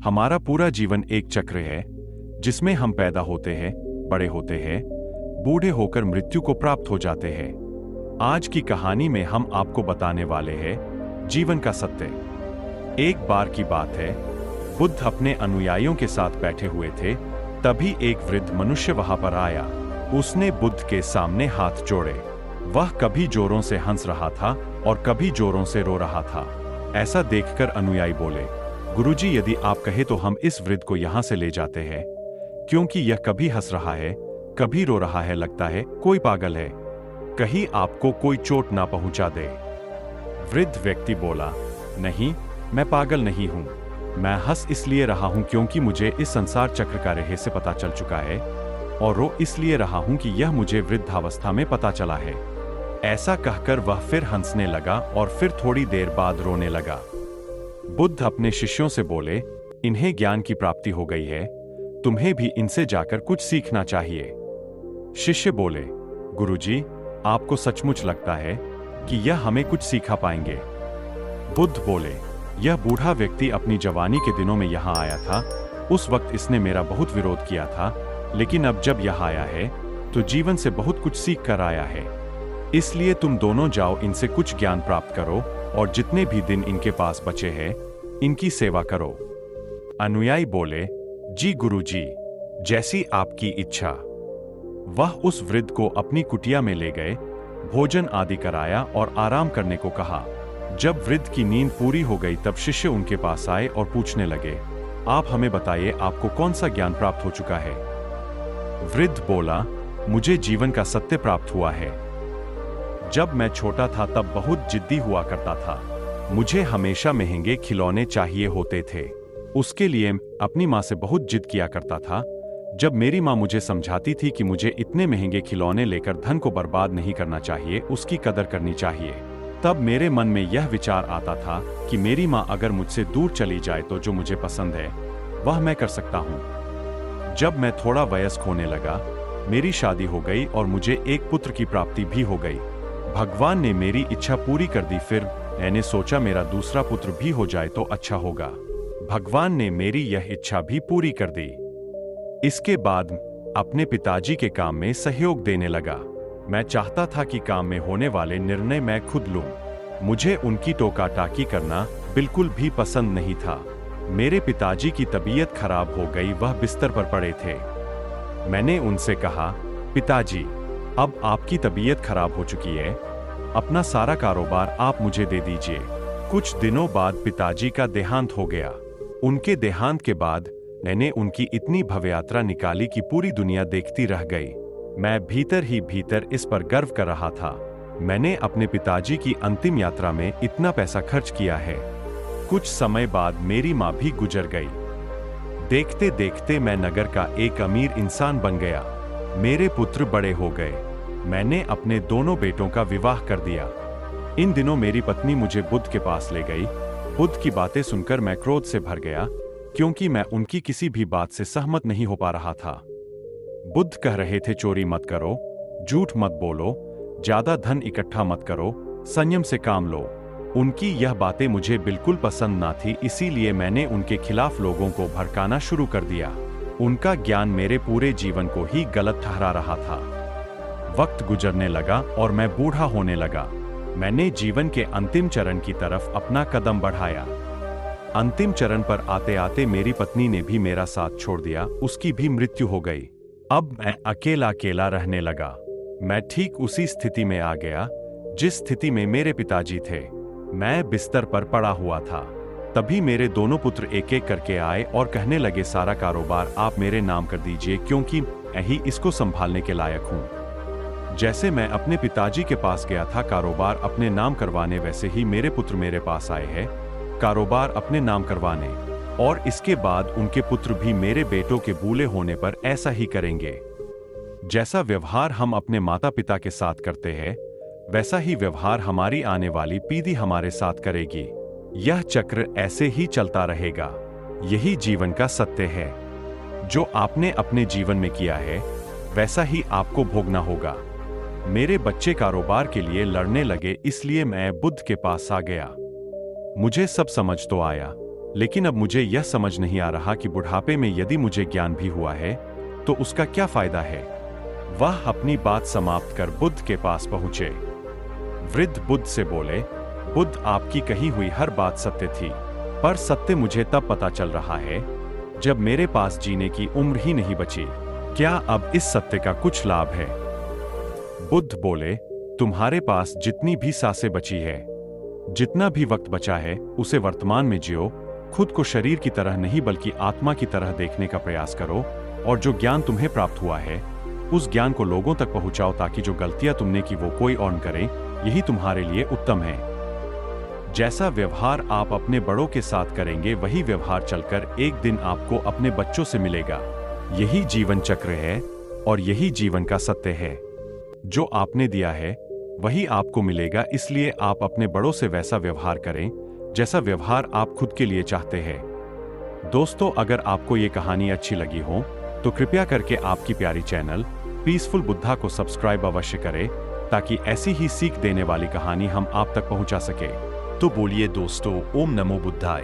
हमारा पूरा जीवन एक चक्र है जिसमें हम पैदा होते हैं, बड़े होते हैं, बूढ़े होकर मृत्यु को प्राप्त हो जाते हैं। आज की कहानी में हम आपको बताने वाले हैं जीवन का सत्य। एक बार की बात है, बुद्ध अपने अनुयायियों के साथ बैठे हुए थे। तभी एक वृद्ध मनुष्य वहां पर आया। उसने बुद्ध के सामने हाथ जोड़े। वह कभी जोरों से हंस रहा था और कभी जोरों से रो रहा था। ऐसा देखकर अनुयायी बोले, गुरुजी, यदि आप कहे तो हम इस वृद्ध को यहाँ से ले जाते हैं, क्योंकि यह कभी हंस रहा है, कभी रो रहा है, लगता है कोई पागल है, कहीं आपको कोई चोट ना पहुंचा दे। वृद्ध व्यक्ति बोला, नहीं, मैं पागल नहीं हूं। मैं हंस इसलिए रहा हूं क्योंकि मुझे इस संसार चक्र का रहस्य पता चल चुका है, और रो इसलिए रहा हूं कि यह मुझे वृद्धावस्था में पता चला है। ऐसा कहकर वह फिर हंसने लगा और फिर थोड़ी देर बाद रोने लगा। बुद्ध अपने शिष्यों से बोले, इन्हें ज्ञान की प्राप्ति हो गई है, तुम्हें भी इनसे जाकर कुछ सीखना चाहिए। शिष्य बोले, गुरुजी, आपको सचमुच लगता है कि यह हमें कुछ सिखा पाएंगे? बुद्ध बोले, यह बूढ़ा व्यक्ति अपनी जवानी के दिनों में यहाँ आया था। उस वक्त इसने मेरा बहुत विरोध किया था, लेकिन अब जब यह आया है तो जीवन से बहुत कुछ सीख कर आया है। इसलिए तुम दोनों जाओ, इनसे कुछ ज्ञान प्राप्त करो और जितने भी दिन इनके पास बचे हैं इनकी सेवा करो। अनुयायी बोले, जी गुरुजी, जैसी आपकी इच्छा। वह उस वृद्ध को अपनी कुटिया में ले गए, भोजन आदि कराया और आराम करने को कहा। जब वृद्ध की नींद पूरी हो गई तब शिष्य उनके पास आए और पूछने लगे, आप हमें बताइए, आपको कौन सा ज्ञान प्राप्त हो चुका है? वृद्ध बोला, मुझे जीवन का सत्य प्राप्त हुआ है। जब मैं छोटा था तब बहुत जिद्दी हुआ करता था। मुझे हमेशा महंगे खिलौने चाहिए होते थे। उसके लिए अपनी माँ से बहुत जिद किया करता था। जब मेरी माँ मुझे समझाती थी कि मुझे इतने महंगे खिलौने लेकर धन को बर्बाद नहीं करना चाहिए, उसकी कदर करनी चाहिए, तब मेरे मन में यह विचार आता था कि मेरी माँ अगर मुझसे दूर चली जाए तो जो मुझे पसंद है वह मैं कर सकता हूँ। जब मैं थोड़ा वयस्क होने लगा, मेरी शादी हो गई और मुझे एक पुत्र की प्राप्ति भी हो गई। भगवान ने मेरी इच्छा पूरी कर दी। फिर मैंने सोचा मेरा दूसरा पुत्र भी हो जाए तो अच्छा होगा। भगवान ने मेरी यह इच्छा भी पूरी कर दी। इसके बाद अपने पिताजी के काम में सहयोग देने लगा। मैं चाहता था कि काम में होने वाले निर्णय मैं खुद लूं। मुझे उनकी टोका टाकी करना बिल्कुल भी पसंद नहीं था। मेरे पिताजी की तबीयत खराब हो गई, वह बिस्तर पर पड़े थे। मैंने उनसे कहा, पिताजी, अब आपकी तबीयत खराब हो चुकी है, अपना सारा कारोबार आप मुझे दे दीजिए। कुछ दिनों बाद पिताजी का देहांत हो गया। उनके देहांत के बाद मैंने उनकी इतनी भव्य यात्रा निकाली कि पूरी दुनिया देखती रह गई। मैं भीतर ही भीतर इस पर गर्व कर रहा था। मैंने अपने पिताजी की अंतिम यात्रा में इतना पैसा खर्च किया है। कुछ समय बाद मेरी माँ भी गुजर गई। देखते देखते मैं नगर का एक अमीर इंसान बन गया। मेरे पुत्र बड़े हो गए। मैंने अपने दोनों बेटों का विवाह कर दिया। इन दिनों मेरी पत्नी मुझे बुद्ध के पास ले गई। बुद्ध की बातें सुनकर मैं क्रोध से भर गया, क्योंकि मैं उनकी किसी भी बात से सहमत नहीं हो पा रहा था। बुद्ध कह रहे थे, चोरी मत करो, झूठ मत बोलो, ज्यादा धन इकट्ठा मत करो, संयम से काम लो। उनकी यह बातें मुझे बिल्कुल पसंद ना थी, इसीलिए मैंने उनके खिलाफ लोगों को भड़काना शुरू कर दिया। उनका ज्ञान मेरे पूरे जीवन को ही गलत ठहरा रहा था। वक्त गुजरने लगा और मैं बूढ़ा होने लगा। मैंने जीवन के अंतिम चरण की तरफ अपना कदम बढ़ाया। अंतिम चरण पर आते आते मेरी पत्नी ने भी मेरा साथ छोड़ दिया, उसकी भी मृत्यु हो गई। अब मैं अकेला अकेला रहने लगा। मैं ठीक उसी स्थिति में आ गया जिस स्थिति में मेरे पिताजी थे। मैं बिस्तर पर पड़ा हुआ था। तभी मेरे दोनों पुत्र एक एक करके आए और कहने लगे, सारा कारोबार आप मेरे नाम कर दीजिए, क्योंकि मैं ही इसको संभालने के लायक हूँ। जैसे मैं अपने पिताजी के पास गया था कारोबार अपने नाम करवाने, वैसे ही मेरे पुत्र मेरे पास आए हैं कारोबार अपने नाम करवाने, और इसके बाद उनके पुत्र भी मेरे बेटों के बूढ़े होने पर ऐसा ही करेंगे। जैसा व्यवहार हम अपने माता पिता के साथ करते हैं, वैसा ही व्यवहार हमारी आने वाली पीढ़ी हमारे साथ करेगी। यह चक्र ऐसे ही चलता रहेगा। यही जीवन का सत्य है। जो आपने अपने जीवन में किया है वैसा ही आपको भोगना होगा। मेरे बच्चे कारोबार के लिए लड़ने लगे, इसलिए मैं बुद्ध के पास आ गया। मुझे सब समझ तो आया, लेकिन अब मुझे यह समझ नहीं आ रहा कि बुढ़ापे में यदि मुझे ज्ञान भी हुआ है तो उसका क्या फायदा है। वह अपनी बात समाप्त कर बुद्ध के पास पहुंचे। वृद्ध बुद्ध से बोले, बुद्ध, आपकी कही हुई हर बात सत्य थी, पर सत्य मुझे तब पता चल रहा है जब मेरे पास जीने की उम्र ही नहीं बची। क्या अब इस सत्य का कुछ लाभ है? बुद्ध बोले, तुम्हारे पास जितनी भी सांसें बची है, जितना भी वक्त बचा है, उसे वर्तमान में जियो। खुद को शरीर की तरह नहीं बल्कि आत्मा की तरह देखने का प्रयास करो, और जो ज्ञान तुम्हें प्राप्त हुआ है उस ज्ञान को लोगों तक पहुंचाओ ताकि जो गलतियां तुमने की वो कोई और न करे। यही तुम्हारे लिए उत्तम है। जैसा व्यवहार आप अपने बड़ों के साथ करेंगे वही व्यवहार चलकर एक दिन आपको अपने बच्चों से मिलेगा। यही जीवन चक्र है और यही जीवन का सत्य है। जो आपने दिया है वही आपको मिलेगा, इसलिए आप अपने बड़ों से वैसा व्यवहार करें जैसा व्यवहार आप खुद के लिए चाहते हैं। दोस्तों, अगर आपको ये कहानी अच्छी लगी हो तो कृपया करके आपकी प्यारी चैनल पीसफुल बुद्धा को सब्सक्राइब अवश्य करें ताकि ऐसी ही सीख देने वाली कहानी हम आप तक पहुंचा सके। तो बोलिए दोस्तों, ओम नमो बुद्धाय।